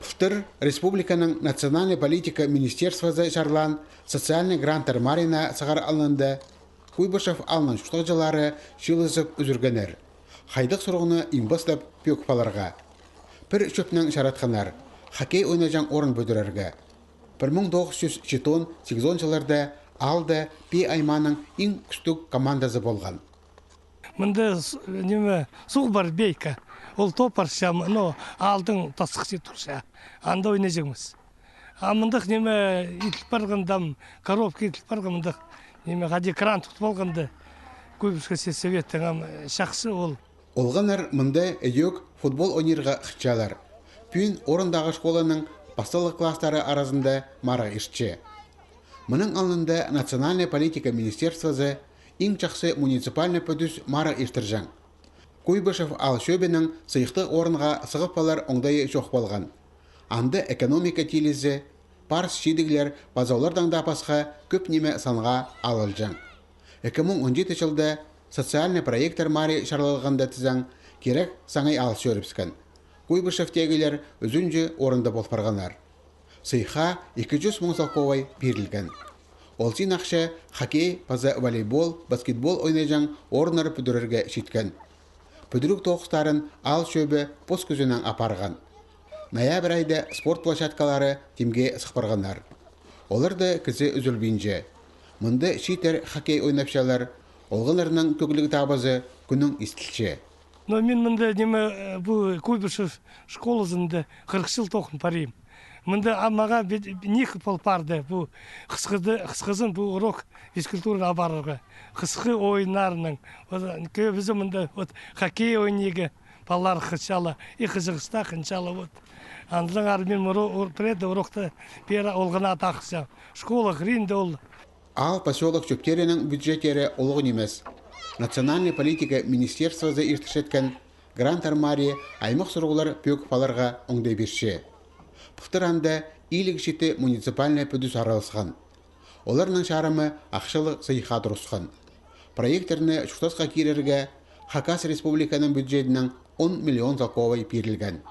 Пұфтыр республиканың национальный политика министерствосы жарлан социальный гранттар марина сағар алынды. Куйбышев алынан шуштақ жылары шилызып үзіргенер. Хайдық сұрғыны имбаслап пөкпаларға. Пір шөпнің шаратқанар. Хоккей ойнажан орын бөдірерге. 1908 жыларда алды пи айманың ең күстік командасы болған. Мында неме суық бар бейка. Ол топарша, но алдың тасықшы тұрша. Анда ойнажыңыз. Мындық неме етіліп барғандам, коробка етіліп барғандам, неме ғади кран тұқты болғанды. Көбіске советтің шақсы ол. Олғанар мында өйек футбол ойнырға қытчалар. Пүйін орындағы школаның басталық класстары арасында мара ішче. Мұның алында национальный политика министерствосы ең жақсы муниципальный пөдіс мара іштіржан. Куйбышев ал шөбенің сыйықты орынға сығып балар оңдайы жоқ болған. Анды экономика телізі, парс шидіглер базаулардан да пасқа көп неме санға алылжан. 2017 жылда социальный проекттар мари шарлалғанда тізан керек саңай ал шөріпскен. Куйбышев тегілер үзінжі орында болпарғанар. Сыйха 200 мың салковай берілген. Ол син ақша хоккей, паза волейбол, баскетбол ойнайжан орынары пүдірерге шеткен. Пүдірік тоқыстарын ал шөбі пос күзінен апарған. Ноябрь айда спорт площадкалары тимге сықпарғанар. Оларды кізі үзілбейінже. Мұнды шитер хоккей ойнапшалар, олғынарының көкілігі табазы күнің істілше. Но мен мында неме бұл Куйбышев школасында 40 жыл тоқын парим. Мында амаға нек пол парды бұл қысқызын бұл урок физкультураны абарырға. Қысқы ойынарының. Көбізі мында хоккей ойнеге балар қычалы, иқызығыста қынчалы. Андылың армен преді урокта пера олғына атақса. Школа ғринді ол. Ал поселок чөптерінің бюджеттері олғын емес. Национальный политика министерствосы иртішеткен грант армария аймақ сұрғылар пөк паларға оңдай берше. Пұқтыранда илік жеті муниципальный пөдіс аралысқан. Оларның шарымы ақшылы сыйға дұрысқан. Проектеріне шуқтасқа керерге Хакас республиканың бюджетінің 10 миллион залковай берілген.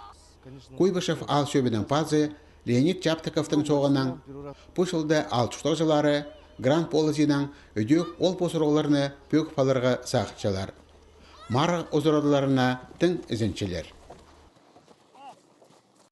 Куйбышев ал шөбінің пазы Леонид Чаптыковтың соғынан пұшылды ал шуқтақ жылары грант полысынан өдек ол посырғыларыны пөк паларға сақытшалар. Марық озырадыларына тың ізенчелер.